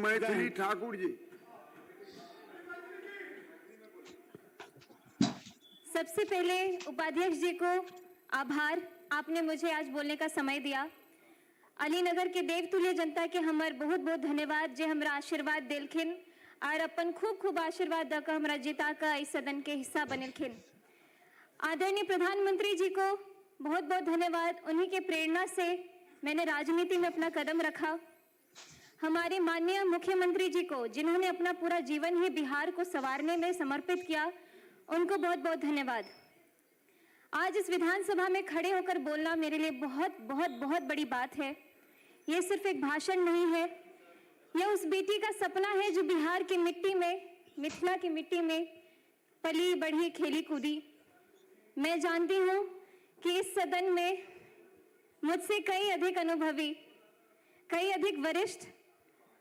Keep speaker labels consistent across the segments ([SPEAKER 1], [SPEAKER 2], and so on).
[SPEAKER 1] मैथिली ठाकुर जी।
[SPEAKER 2] सबसे पहले उपाध्यक्ष जी को आभार, आपने मुझे आज बोलने का समय दिया। अलीनगर के देवतुल्य जनता के हमर बहुत बहुत धन्यवाद जे हमरा आशीर्वाद देलखिन और अपन खूब खूब आशीर्वाद दक हमरा जिता का इस सदन के हिस्सा बनलखिन। आदरणीय प्रधानमंत्री जी को बहुत बहुत धन्यवाद, उन्हीं के प्रेरणा से मैंने राजनीति में अपना कदम रखा। हमारे माननीय मुख्यमंत्री जी को, जिन्होंने अपना पूरा जीवन ही बिहार को संवारने में समर्पित किया, उनको बहुत बहुत धन्यवाद। आज इस विधानसभा में खड़े होकर बोलना मेरे लिए बहुत बहुत बहुत बड़ी बात है। ये सिर्फ एक भाषण नहीं है, यह उस बेटी का सपना है जो बिहार की मिट्टी में, मिथिला की मिट्टी में पली बढ़ी खेली कूदी। मैं जानती हूँ कि इस सदन में मुझसे कई अधिक अनुभवी, कई अधिक वरिष्ठ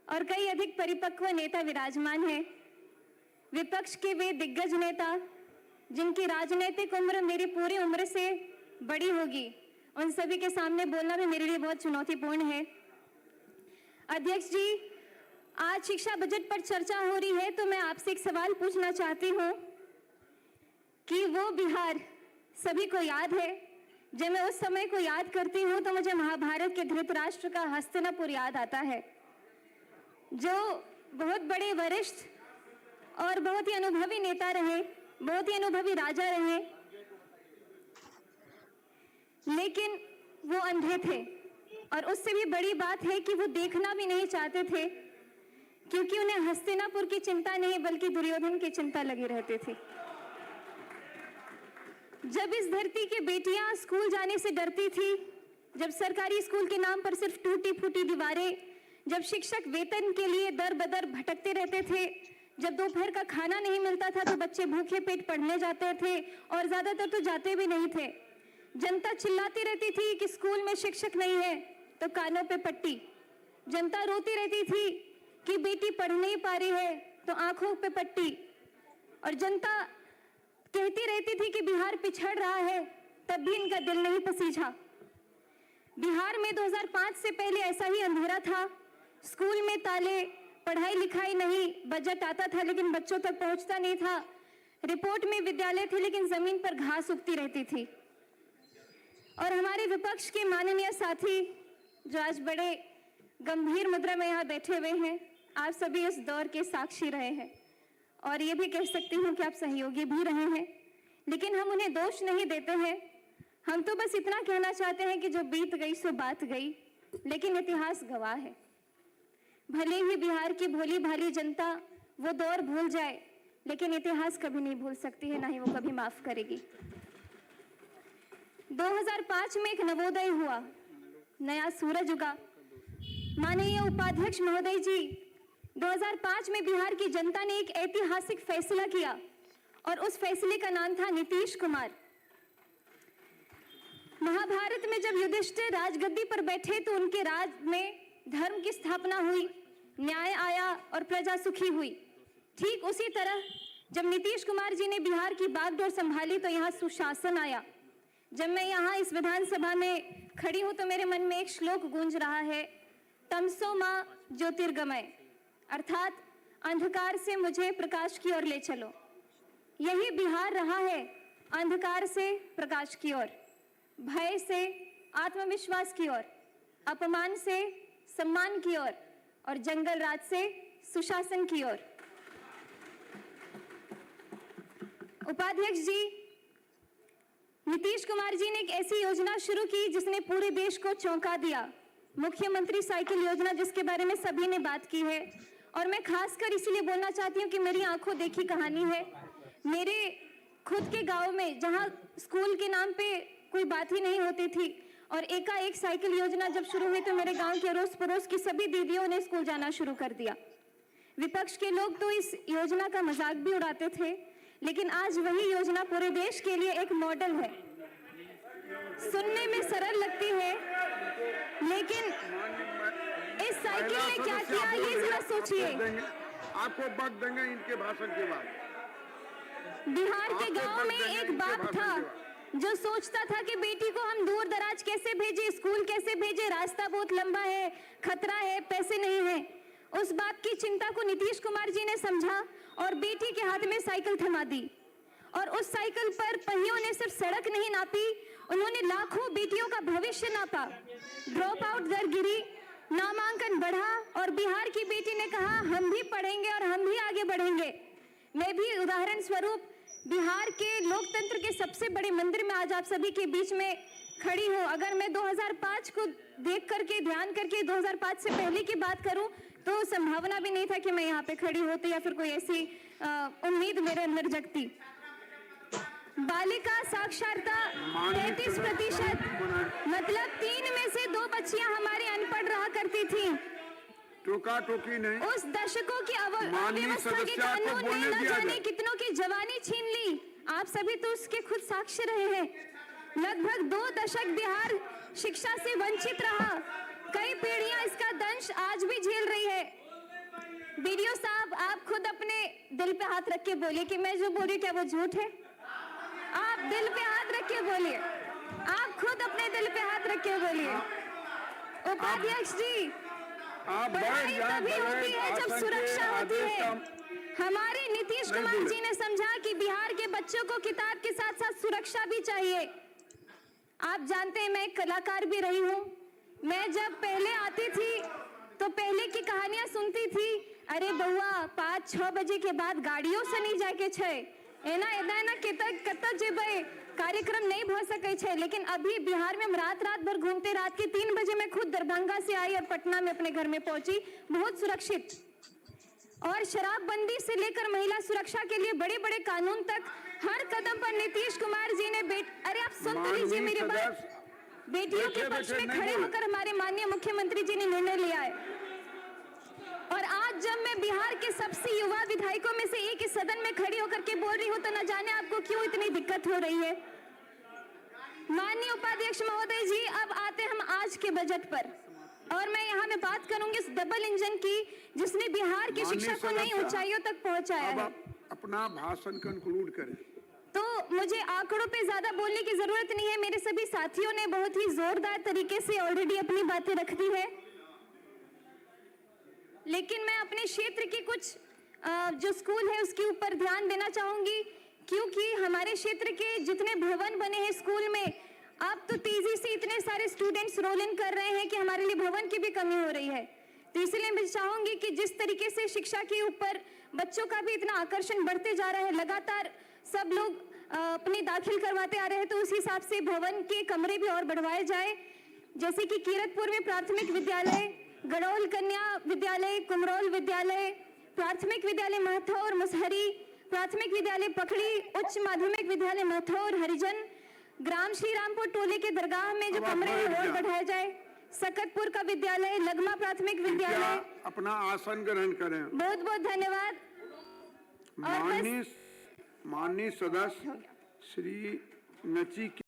[SPEAKER 2] और कई अधिक परिपक्व नेता विराजमान हैं। विपक्ष के वे दिग्गज नेता जिनकी राजनीतिक उम्र मेरी पूरी उम्र से बड़ी होगी, उन सभी के सामने बोलना भी मेरे लिए बहुत चुनौतीपूर्ण है। अध्यक्ष जी, आज शिक्षा बजट पर चर्चा हो रही है, तो मैं आपसे एक सवाल पूछना चाहती हूँ कि वो बिहार सभी को याद है। जब मैं उस समय को याद करती हूँ तो मुझे महाभारत के धृतराष्ट्र का हस्तिनापुर याद आता है, जो बहुत बड़े वरिष्ठ और बहुत ही अनुभवी नेता रहे, बहुत ही अनुभवी राजा रहे, लेकिन वो अंधे थे। और उससे भी बड़ी बात है कि वो देखना भी नहीं चाहते थे, क्योंकि उन्हें हस्तिनापुर की चिंता नहीं बल्कि दुर्योधन की चिंता लगी रहती थी। जब इस धरती की बेटियां स्कूल जाने से डरती थी, जब सरकारी स्कूल के नाम पर सिर्फ टूटी फूटी दीवारें, जब शिक्षक वेतन के लिए दर बदर भटकते रहते थे, जब दोपहर का खाना नहीं मिलता था तो बच्चे भूखे पेट पढ़ने जाते थे और ज्यादातर तो जाते भी नहीं थे। जनता चिल्लाती रहती थी कि स्कूल में शिक्षक नहीं है, तो कानों पे पट्टी। जनता रोती रहती थी कि बेटी पढ़ नहीं पा रही है, तो आंखों पे पट्टी। और जनता कहती रहती थी कि बिहार पिछड़ रहा है, तब भी इनका दिल नहीं पसीझा। बिहार में 2005 से पहले ऐसा ही अंधेरा था। स्कूल में ताले, पढ़ाई लिखाई नहीं, बजट आता था लेकिन बच्चों तक पहुंचता नहीं था, रिपोर्ट में विद्यालय थे लेकिन जमीन पर घास उगती रहती थी। और हमारे विपक्ष के माननीय साथी जो आज बड़े गंभीर मुद्रा में यहाँ बैठे हुए हैं, आप सभी इस दौर के साक्षी रहे हैं और ये भी कह सकती हूँ कि आप सहयोगी भी रहे हैं, लेकिन हम उन्हें दोष नहीं देते हैं। हम तो बस इतना कहना चाहते हैं कि जो बीत गई सो बात गई, लेकिन इतिहास गवाह है। भले ही बिहार की भोली भाली जनता वो दौर भूल जाए, लेकिन इतिहास कभी नहीं भूल सकती है, ना ही वो कभी माफ करेगी। 2005 में एक नवोदय हुआ, नया सूरज उगा। माननीय उपाध्यक्ष महोदय जी, 2005 में बिहार की जनता ने एक ऐतिहासिक फैसला किया और उस फैसले का नाम था नीतीश कुमार। महाभारत में जब युधिष्ठिर राजगद्दी पर बैठे तो उनके राज में धर्म की स्थापना हुई, न्याय आया और प्रजा सुखी हुई। ठीक उसी तरह जब नीतीश कुमार जी ने बिहार की बागडोर संभाली तो यहाँ सुशासन आया। जब मैं यहाँ इस विधानसभा में खड़ी हूँ तो मेरे मन में एक श्लोक गूंज रहा है, तमसो मां ज्योतिर्गमय, अर्थात अंधकार से मुझे प्रकाश की ओर ले चलो। यही बिहार रहा है, अंधकार से प्रकाश की ओर, भय से आत्मविश्वास की ओर, अपमान से सम्मान की ओर और जंगल राज से सुशासन की ओर। उपाध्यक्ष जी, नीतीश कुमार जी ने एक ऐसी योजना शुरू की जिसने पूरे देश को चौंका दिया, मुख्यमंत्री साइकिल योजना, जिसके बारे में सभी ने बात की है। और मैं खासकर इसलिए बोलना चाहती हूँ कि मेरी आंखों देखी कहानी है। मेरे खुद के गांव में जहाँ स्कूल के नाम पे कोई बात ही नहीं होती थी और एकाएक साइकिल योजना जब शुरू हुई तो मेरे गांव के अड़ोस पड़ोस की सभी दीदियों ने स्कूल जाना शुरू कर दिया। विपक्ष के लोग तो इस योजना का मजाक भी उड़ाते थे, लेकिन आज वही योजना पूरे देश के लिए एक मॉडल है। सुनने में सरल लगती है, लेकिन इस साइकिल ने क्या किया ये जरा सोचिए।
[SPEAKER 1] आपको वक्त देंगे इनके भाषण के बाद।
[SPEAKER 2] बिहार के गांव में एक बाप था जो सोचता था कि बेटी को हम दूर दराज कैसे भेजे, स्कूल कैसे भेजे, रास्ता बहुत लंबा है, खतरा है, पैसे नहीं है। उस बाप की चिंता को नीतीश कुमार जी ने समझा और बेटी के हाथ में साइकिल थमा दी। और उस साइकिल पर पहियों ने सिर्फ सड़क नहीं नापी, उन्होंने लाखों बेटियों का भविष्य नापा। ड्रॉप आउट दर गिरी, नामांकन बढ़ा और बिहार की बेटी ने कहा हम भी पढ़ेंगे और हम भी आगे बढ़ेंगे। मैं भी उदाहरण स्वरूप बिहार के लोकतंत्र के सबसे बड़े मंदिर में आज आप सभी के बीच में खड़ी हूँ। अगर मैं 2005 को देख करके ध्यान करके 2005 से पहले की बात करूं तो संभावना भी नहीं था कि मैं यहाँ पे खड़ी होती या फिर कोई ऐसी उम्मीद मेरे अंदर जगती। बालिका साक्षरता 33%, मतलब 3 में से 2 बच्चियां हमारी अनपढ़ रहा करती थी।
[SPEAKER 1] टोका टोकी नहीं।
[SPEAKER 2] उस दशकों की अव्यवस्था के कानून ने न जाने कितनों की जवानी छीन ली। आप सभी तो उसके खुद साक्ष्य रहे हैं। लगभग 2 दशक बिहार शिक्षा से वंचित रहा। कई पीढ़ियां इसका दंश आज भी झेल रही है। बीडीओ साहब, आप खुद अपने दिल पे हाथ रख के बोलिए कि मैं जो बोल रही हूँ क्या वो झूठ है? आप दिल पे हाथ रख के बोलिए, आप खुद अपने दिल पे हाथ रख के बोलिए। उपाध्यक्ष जी, पढ़ाई तभी होती है जब सुरक्षा होती है। हमारे नीतीश कुमार जी ने समझा कि बिहार के बच्चों को किताब के साथ साथ सुरक्षा भी चाहिए। आप जानते हैं मैं एक कलाकार भी रही हूँ। मैं जब पहले आती थी तो पहले की कहानियां सुनती थी, अरे बउआ 5-6 बजे के बाद गाड़ियों से नहीं जाके छे एना एना कत जेबे कार्यक्रम नहीं भ सके छे। लेकिन अभी बिहार में हम रात भर घूमते, रात के 3 बजे मैं खुद दरभंगा से आई और पटना में अपने घर में पहुंची, बहुत सुरक्षित। और शराबबंदी से लेकर महिला सुरक्षा के लिए बड़े बड़े कानून तक हर कदम पर नीतीश कुमार जी ने अरे आप सुन तो लीजिए मेरी बात। बेटियों के पक्ष में खड़े होकर हमारे माननीय मुख्यमंत्री जी ने निर्णय लिया है। और आज जब मैं बिहार के सबसे युवा विधायकों में से एक इस सदन में खड़ी होकर के बोल रही हूँ तो न जाने आपको क्यों इतनी दिक्कत हो रही है। माननीय उपाध्यक्ष महोदय जी, अब आते हम आज के बजट पर और मैं यहाँ में बात करूंगी इस डबल इंजन की जिसने बिहार की शिक्षा को नई ऊंचाइयों तक पहुंचाया है।
[SPEAKER 1] अपना भाषण कंक्लूड करें।
[SPEAKER 2] तो मुझे आंकड़ों पे ज्यादा बोलने की जरूरत नहीं है, मेरे सभी साथियों ने बहुत ही जोरदार तरीके से ऑलरेडी अपनी बातें रख दी है। लेकिन मैं अपने क्षेत्र की कुछ जो स्कूल है उसके ऊपर ध्यान देना चाहूंगी, क्योंकि हमारे क्षेत्र के जितने भवन बने हैं स्कूल में, अब तो तेजी से इतने सारे स्टूडेंट्स रोल इन कर रहे हैं कि हमारे लिए भवन की भी कमी हो रही है। तो इसलिए मैं चाहूंगी कि जिस तरीके से शिक्षा के ऊपर बच्चों का भी इतना आकर्षण बढ़ते जा रहा है, लगातार सब लोग अपने दाखिल करवाते आ रहे हैं, तो उस हिसाब से भवन के कमरे भी और बढ़वाए जाए। जैसे कि कीरतपुर में प्राथमिक विद्यालय, गड़ौल कन्या विद्यालय, कुमरौल विद्यालय, प्राथमिक विद्यालय महथौर मुसहरी, प्राथमिक विद्यालय पखड़ी, उच्च माध्यमिक विद्यालय महथौर हरिजन, ग्राम श्री रामपुर टोले के दरगाह में जो कमरे हैं और बढ़ाया जाए, सकतपुर का विद्यालय, लगमा प्राथमिक विद्यालय।
[SPEAKER 1] अपना आसन ग्रहण करें।
[SPEAKER 2] बहुत बहुत धन्यवाद।
[SPEAKER 1] माननीय सदस्य श्री नची